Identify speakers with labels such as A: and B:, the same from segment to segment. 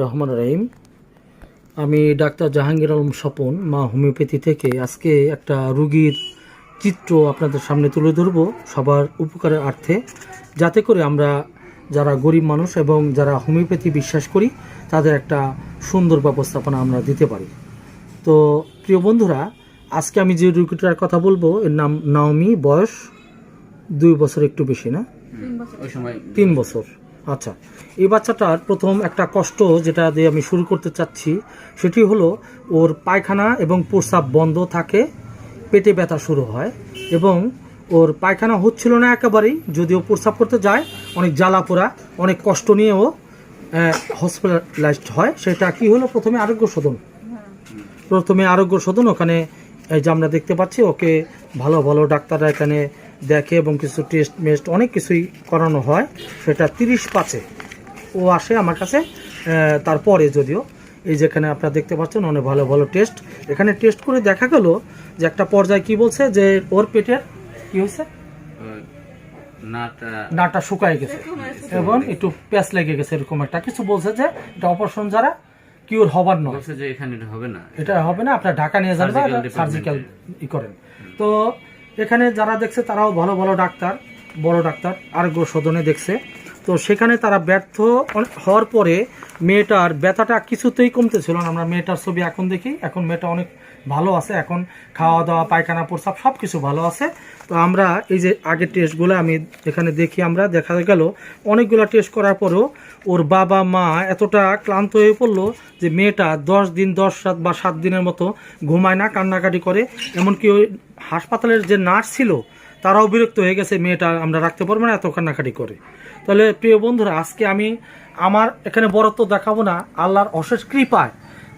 A: রহমান রহিম। আমি ডাক্তার জাহাঙ্গীর আলম স্বপন, মা হোমিওপ্যাথি থেকে আজকে একটা রুগীর চিত্র আপনাদের সামনে তুলে ধরবো সবার উপকারের অর্থে, যাতে করে আমরা যারা গরিব মানুষ এবং যারা হোমিওপ্যাথি বিশ্বাস করি তাদের একটা সুন্দর ব্যবস্থাপনা আমরা দিতে পারি। তো প্রিয় বন্ধুরা, আজকে আমি যে রুগীটার কথা বলবো এর নাম নাওমি, বয়স 2 বছর একটু বেশি না, 3 বছর। আচ্ছা, এই বাচ্চাটার প্রথম একটা কষ্ট যেটা দিয়ে আমি শুরু করতে চাচ্ছি সেটি হলো ওর পায়খানা এবং প্রস্রাব বন্ধ থাকে, পেটে ব্যথা শুরু হয় এবং ওর পায়খানা হচ্ছিল না একেবারেই, যদিও প্রস্রাব করতে যায় অনেক জ্বালা পোড়া, অনেক কষ্ট নিয়েও হসপিটালাইজড হয়। সেটা কি হলো, প্রথমে আরোগ্য সদন, ওখানে এই যে আমরা দেখতে পাচ্ছি ওকে ভালো ভালো ডাক্তাররা এখানে দেখে এবং কিছু টেস্ট মেস্ট অনেক কিছুই করানো হয়। সেটা 30/5 ও আসে আমার কাছে, তারপরে যদিও এই যেখানে আপনারা দেখতে পাচ্ছেন অনেক ভালো ভালো টেস্ট এখানে টেস্ট করে দেখা গেল যে একটা পর্যায়ে কি বলছে যে ওর পেটের কি হয়েছে, নাটা শুকায় গেছে এবং একটু প্যাচ লেগে গেছে, এরকম একটা কিছু বলছে যে এটা অপারেশন যারা কিওর হবার নয়, যে এখানে এটা হবে না, আপনার ঢাকা নিয়ে যান বা সার্জিক্যাল করেন। তো এখানে যারা দেখছে তারাও ভালো ভালো ডাক্তার, বড় ডাক্তার আরোগ্য সদনে দেখছে। তো সেখানে তারা ব্যর্থ হওয়ার পরে মেয়েটার ব্যথাটা কিছুতেই কমতেছিল না। আমরা মেয়েটার ছবি এখন দেখি, এখন মেয়েটা অনেক ভালো আছে, এখন খাওয়া দাওয়া পায়খানা প্রস্রাব সব কিছু ভালো আছে। তো আমরা এই যে আগের টেস্টগুলো আমি এখানে দেখি, আমরা দেখা গেল অনেকগুলো টেস্ট করার পরেও ওর বাবা মা এতটা ক্লান্ত হয়ে পড়লো যে মেয়েটা 10 দিন 10 রাত বা 7 দিনের মতো ঘুমায় না, কান্নাকাটি করে। এমনকি ওই হাসপাতালের যে নার্স ছিল তারাও বিরক্ত হয়ে গেছে, মেয়েটা আমরা রাখতে পারবো না, এত কান্নাকাটি করে। তাহলে প্রিয় বন্ধুরা, আজকে আমি আমার এখানে বড়ত্ব দেখাবো না, আল্লাহর অশেষ কৃপায়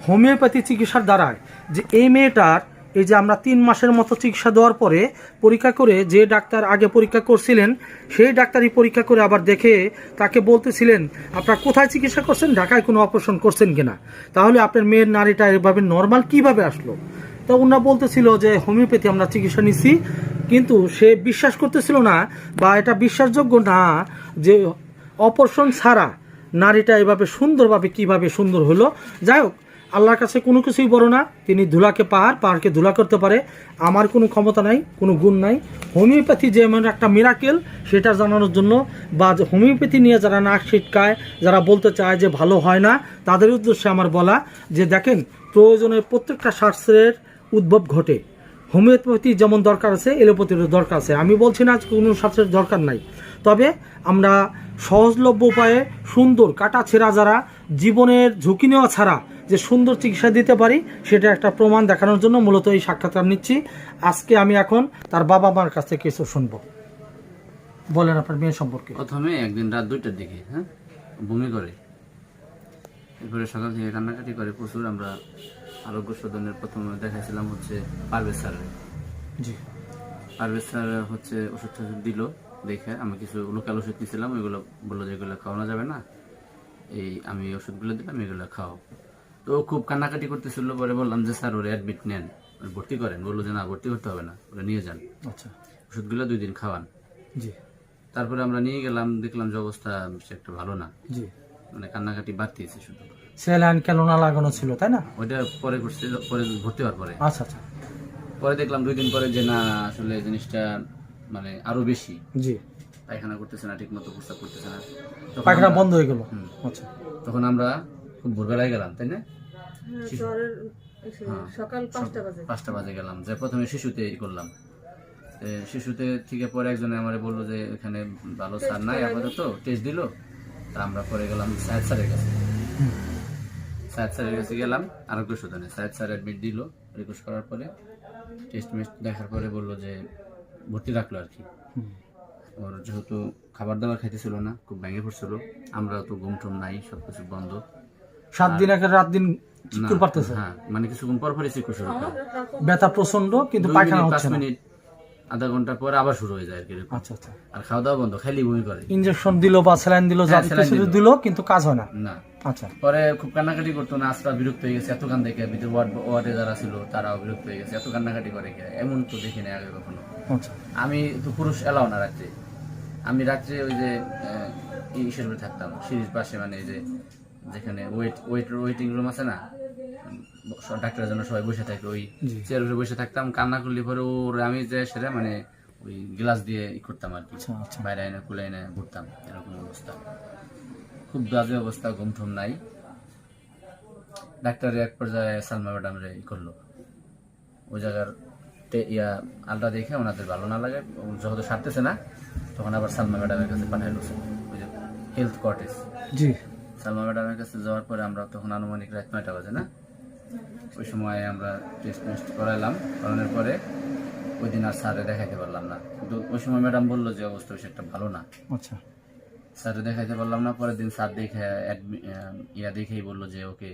A: হোমিওপ্যাথি চিকিৎসার দ্বারায় যে এই মেয়েটার এই যে আমরা 3 মাসের মতো চিকিৎসা দেওয়ার পরে পরীক্ষা করে, যে ডাক্তার আগে পরীক্ষা করছিলেন সেই ডাক্তারই পরীক্ষা করে আবার দেখে তাকে বলতেছিলেন আপনারা কোথায় চিকিৎসা করছেন, ঢাকায় কোনো অপারেশন করছেন কিনা, তাহলে আপনার মেয়ের নারীটা এভাবে নর্মাল কিভাবে আসলো। তো ওনারা বলতেছিল যে হোমিওপ্যাথি আমরা চিকিৎসা নিচ্ছি, কিন্তু সে বিশ্বাস করতেছিল না বা এটা বিশ্বাসযোগ্য না যে অপারেশন ছাড়া নারীটা এভাবে সুন্দরভাবে কিভাবে সুন্দর হলো। যাই হোক, আল্লাহর কাছে কোনো কিছুই বড় না, তিনি ধুলাকে পাহাড়কে ধুলা করতে পারে। আমার কোনো ক্ষমতা নাই, কোনো গুণ নাই। হোমিওপ্যাথি যেমন একটা মিরাকেল সেটা জানানোর জন্য, বা হোমিওপ্যাথি নিয়ে যারা নাক ছিটকায়, যারা বলতে চায় যে ভালো হয় না, তাদের উদ্দেশ্যে আমার বলা যে দেখেন, প্রয়োজনে প্রত্যেকটা শাস্ত্রের উদ্ভব ঘটে। হোমিওপ্যাথি যেমন দরকার আছে, এলোপ্যাথিরও দরকার আছে। আমি বলছি না কোনো শাস্ত্রের দরকার নাই, তবে আমরা সহজলভ্য উপায়ে সুন্দর কাটা ছেঁড়া যারা জীবনের ঝুঁকি নেওয়া ছাড়া যে সুন্দর চিকিৎসা দিতে পারি, সেটা একটা প্রমাণ দেখানোর জন্য মূলত এই সাক্ষাৎকার নিচ্ছি। আজকে আমি এখন তার বাবা মার কাছ থেকে কিছু শুনবো। বলেন আপনার মেয়ে সম্পর্কে।
B: প্রথমে একদিন রাত 2টার দিকে বমি করে, এরপরে সকাল থেকে কান্নাকাটি করে প্রচুর। আমরা আরোগ্য সদনের প্রথমে দেখাইছিলাম হচ্ছে পারভেজ স্যার।
A: জি,
B: পারভেজ স্যার হচ্ছে ওষুধ দিল, দেখে আমি কিছু লোকাল ওষুধ নিয়েছিলাম, ওইগুলো বললো যে এগুলো খাওয়ানো যাবে না, আমি ওষুধগুলো দিলাম, এগুলো খাও। তো খুব কান্নাকাটি করতেছিল। পরে বললাম যে স্যার ওরে অ্যাডমিট নেন, ভর্তি করেন। বললো যে না, ভর্তি করতে হবে না, ওরা নিয়ে যান। আচ্ছা, ওষুধগুলো 2 দিন খাওয়ান। জি। তারপরে আমরা নিয়ে গেলাম, দেখলাম যে অবস্থা বেশি একটা ভালো না। জি, মানে কান্নাকাটি বাড়তেছে শুধু।
A: স্যালাইন ক্যালোনা লাগানো ছিল, তাই না?
B: ওইটা পরে করছিল, পরে ভর্তি হওয়ার পরে।
A: আচ্ছা আচ্ছা।
B: পরে দেখলাম 2 দিন পরে যে না, আসলে জিনিসটা মানে আরো বেশি।
A: জি,
B: পায়খানা করতেছে না, ঠিক মতো প্রস্রাব করতেছে না,
A: পায়খানা বন্ধ হয়ে গেল। আচ্ছা,
B: তখন আমরা খুব ভোরবেলায় গেলাম, তাই না?
C: সকাল
B: 5টা বাজে গেলাম, যে প্রথমে শিশুতে করলাম। শিশুতে থেকে পরে একজনে আমার বললো যে এখানে ভালো স্যার নাই আপাতত, টেস্ট দিল। তা আমরা পরে গেলাম সায়েদ স্যারের কাছে। সায়েদ স্যারের কাছে গেলাম আরোগ্য সদনে। সায়েদ স্যার অ্যাডমিট দিল, রিকোয়েস্ট করার পরে টেস্ট মেস্ট দেখার পরে বললো যে ভর্তি রাখলো আর কি। ওর যেহেতু খাবার দাবার খাইতেছিল না, খুব ভেঙে পড়ছিল, আমরা তো ঘুম টুম নাই, সবকিছু বন্ধ।
A: 7 দিন আগে রাত দিন চিকুর পারতেছে।
B: হ্যাঁ, মানে কিছুক্ষণ পর পরই চিকুর শুরু করে,
A: ব্যথা প্রচন্ড, কিন্তু পায়খানা হচ্ছে
B: 5 মিনিট আধা ঘন্টা পরে আবার শুরু হয়ে যায় আর কি।
A: আচ্ছা আচ্ছা।
B: আর খাওয়া দাওয়া বন্ধ, খালি বমি করে।
A: ইনজেকশন দিল বা স্যালাইন দিল, যা কিছু দিল, কিন্তু কাজ হয় না।
B: না।
A: আচ্ছা।
B: পরে খুব কান্নাকাটি করতো না, আজটা বিরক্ত হয়ে গেছে, এত কান দেখে। ভিতরে ওয়ার্ডে যারা ছিল তারাও বিরক্ত হয়ে গেছে, এত কান্নাকাটি করে, এমন তো দেখি না আগে কখনো।
A: আচ্ছা।
B: আমি তো পুরুষ এলাও না রাত্রে, আমি রাত্রে ওই যে হিসেবে থাকতাম সিঁড়ির পাশে, মানে এই যে যেখানে ওয়েটিং রুম আছে না, ডাক্তারের জন্য সবাই বসে থাকে, ওই চেয়ার উপরে বসে থাকতাম, কান্না করলে পরে ওর আমি যে সেটা মানে ওই গ্লাস দিয়ে ই করতাম আর কি, বাইরে এনে কুলে এনে ঘুরতাম, এরকম অবস্থা, খুব বাজে অবস্থা, ঘুম ঠুম নাই। ডাক্তার এক পর্যায়ে সালমা ম্যাডাম রে ই করলো, ওই জায়গার আলটা দেখে ওনাদের ভালো না লাগে, যখন সারতেছে না তখন আবার সালমা ম্যাডামের কাছে পাঠাইলো, ওই যে হেলথ কোয়ার্টার্স।
A: জি,
B: সালমা ম্যাডামের কাছে যাওয়ার পরে আমরা তখন আনুমানিক রাত 9টা বাজে না, ওই সময় আমরা টেস্ট করাইলাম, করানোর পরে ওই দিন আর স্যারে দেখাইতে পারলাম না, কিন্তু ওই সময় ম্যাডাম বললো যে অবস্থা বেশি একটা ভালো না।
A: আচ্ছা,
B: স্যারে দেখাইতে পারলাম না, পরের দিন স্যার দেখে দেখেই বললো যে ওকে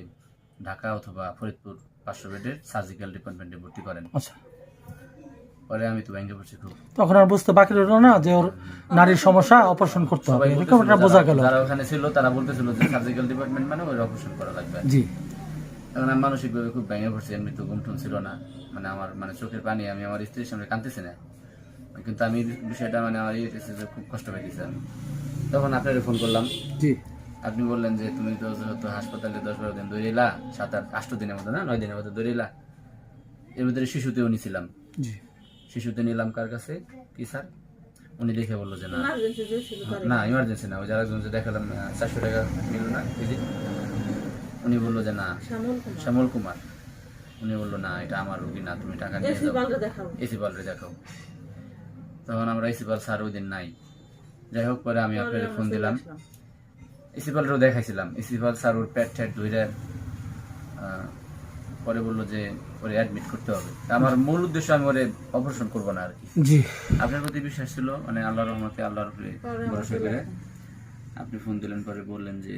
B: ঢাকা অথবা ফরিদপুর 500 বেডের সার্জিক্যাল ডিপার্টমেন্টে ভর্তি করেন।
A: আচ্ছা,
B: পরে আমি তো ভেঙে পড়ছি খুব,
A: তখন আর বুঝতে বাকি রইল না যে ওর নারীর সমস্যা, অপারেশন করতে হবে, এরকম একটা বোঝা গেল।
B: যারা ওখানে ছিল তারা বলতেছিল যে সার্জিক্যাল ডিপার্টমেন্ট মানে ওই অপারেশন করা লাগবে।
A: জি,
B: এখন আমি মানসিকভাবে খুব ভেঙে পড়ছি, এমনি তো ঘুম টুম ছিল না, মানে আমার মানে চোখের পানি, আমি আমার স্ত্রীর সামনে কাঁদতেছি না, কিন্তু আমি বিষয়টা মানে আমার খুব কষ্ট পাইতেছি আমি। তখন আপনার ফোন করলাম,
A: জি,
B: আপনি বললেন যে তুমি তো যেহেতু হাসপাতালে 10-12 দিন দৌড়িলা, 7-8 দিনের মতো না 9 দিনের মতো দৌড়িলা, এর ভিতরে শিশুতেও নিছিলাম।
A: জি,
B: শিশুতে নিলাম কার কাছে, কি স্যার, উনি দেখে বললো যে না ইমার্জেন্সি না, ওই যারা একজন যে দেখালাম 400 টাকা নিল না ভিজিট, উনি বললো যে না শ্যামল কুমার, উনি বললো না এটা আমার রুগী না, তুমি টাকা নিয়ে যাও, এসি পালরে দেখাও। তখন আমরা এসি পাল স্যার ওই দিন নাই, যাই হোক পরে আমি আপনার ফোন দিলাম, এসি পালরেও দেখাইছিলাম, এসি পাল স্যার ওর পেট ঠেট ধরে পরে বললো যে ওরে অ্যাডমিট করতে হবে। আমার মূল উদ্দেশ্য আমি ওরে অপারেশন করবো না আর কি।
A: জি,
B: আপনার প্রতি বিশ্বাস ছিল, মানে আল্লাহর রহমতে, আল্লাহর উপরে ভরসা করে আপনি ফোন দিলেন, পরে বললেন যে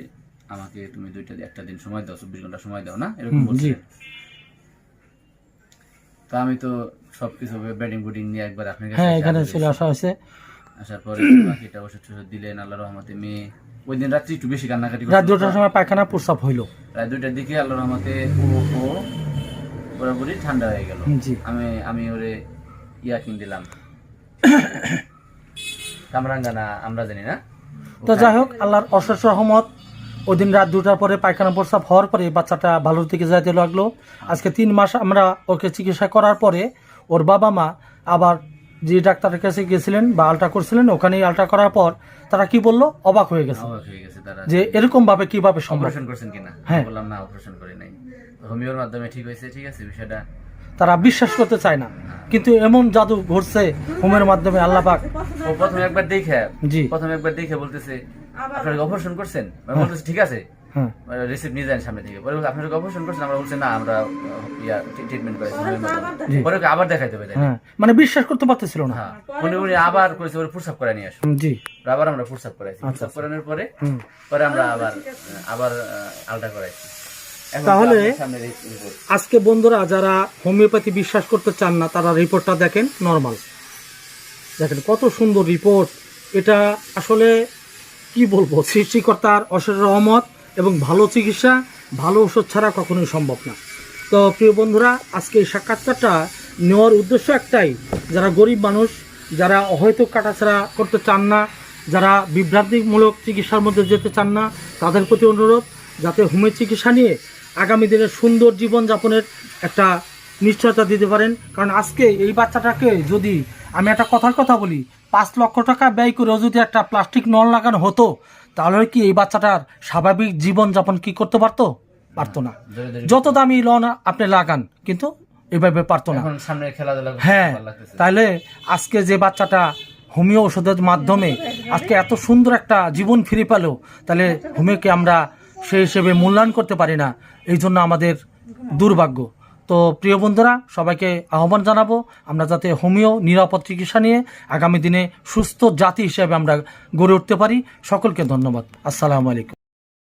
B: আমাকে তুমি একটা দিন সময় দাও, 24 ঘন্টা সময় দাও না, এরকম বলছিলেন। তো আমি তো সবকিছু ব্যাটিং বুটিং নিয়ে একবার আপনার কাছে
A: এখানে চলে আসা হয়েছে।
B: আসার পরে বাকিটা ওষুধ দিলেন, আল্লাহর রহমতে মেয়ে ওই দিন রাত্রি একটু বেশি কান্নাকাটি,
A: রাত 2টার সময় পায়খানা প্রস্রাব হইলো,
B: রাত 2টার দিকে আল্লাহর রহমতে ও পুরোপুরি ঠান্ডা হয়ে গেল। আমি ওরে কিন দিলাম, কামরাঙ্গানা আমরা জানি না।
A: তো যাই হোক, আল্লাহর অশেষ রহমত, ওই দিন রাত 2টার পরে পায়খানা প্রস্রাব হওয়ার পরে বাচ্চাটা ভালোর দিকে যাইতে লাগলো। আজকে 3 মাস আমরা ওকে চিকিৎসা করার পরে ওর বাবা মা আবার যে ডাক্তারের কাছে গেছিলেন বা আলট্রা করছিলেন, ওখানেই আলট্রা করার পর তারা কি বললো, অবাক হয়ে গেছে
B: তারা
A: যে এরকম ভাবে কিভাবে সম্ভব।
B: অপারেশন করছেন কিনা, বললাম না অপারেশন করি নাই, হোমিওর মাধ্যমে ঠিক হয়েছে, ঠিক আছে বিষয়টা
A: তারা বিশ্বাস করতে চায় না, কিন্তু এমন জাদু ঘটছে হোমের মাধ্যমে। আল্লাহ পাক
B: ও প্রথমে একবার দেখে বলতেছে আপনারা অপারেশন করছেন, আমি বলতেছি ঠিক আছে, রিসিপ্ট নিয়ে যান সামনে থেকে, পরে আপনারা অপারেশন করছেন, আমরা বলছি না আমরা ট্রিটমেন্ট করেছি, পরে আবার দেখাইতে হবে,
A: মানে বিশ্বাস করতে পারতেছিল না।
B: উনি আবার করেছে, ওর প্রস্রাব করে নিয়ে আসুন, জি, আবার আমরা প্রস্রাব করাইছি, প্রস্রাব করানোর পরে আমরা আবার আলট্রা করাইছি।
A: তাহলে আজকে বন্ধুরা যারা হোমিওপ্যাথি বিশ্বাস করতে চান না, তারা রিপোর্টটা দেখেন, নর্মাল দেখেন কত সুন্দর রিপোর্ট। এটা আসলে কি বলবো, সৃষ্টিকর্তার অশেষ রহমত এবং ভালো চিকিৎসা, ভালো ওষুধ ছাড়া কখনোই সম্ভব না। তো প্রিয় বন্ধুরা, আজকে এই সাক্ষাৎকারটা নেওয়ার উদ্দেশ্য একটাই, যারা গরিব মানুষ, যারা অহৈতুক কাটাছাড়া করতে চান না, যারা বিভ্রান্তিমূলক চিকিৎসার মধ্যে যেতে চান না, তাদের প্রতি অনুরোধ যাতে হোমিও চিকিৎসা নিয়ে আগামী দিনের সুন্দর জীবনযাপনের একটা নিশ্চয়তা দিতে পারেন। কারণ আজকে এই বাচ্চাটাকে যদি আমি একটা কথা বলি, 5 লক্ষ টাকা ব্যয় করেও যদি একটা প্লাস্টিক নল লাগানো হতো, তাহলে কি এই বাচ্চাটার স্বাভাবিক জীবনযাপন কি করতে পারতো না। যত দামি লন আপনি লাগান, কিন্তু এভাবে পারতো না। হ্যাঁ, তাহলে আজকে যে বাচ্চাটা হোমিও ওষুধের মাধ্যমে আজকে এত সুন্দর একটা জীবন ফিরে পেল, তাহলে হোমিওকে আমরা সেই হিসেবে মূল্যায়ন করতে পারি না, এই জন্য আমাদের দুর্ভাগ্য। তো প্রিয় বন্ধুরা, সবাইকে আহ্বান জানাবো আমরা যাতে হোমিও নিরাপদ চিকিৎসা নিয়ে আগামী দিনে সুস্থ জাতি হিসেবে আমরা গড়ে উঠতে পারি। সকলকে ধন্যবাদ। আসসালামু আলাইকুম।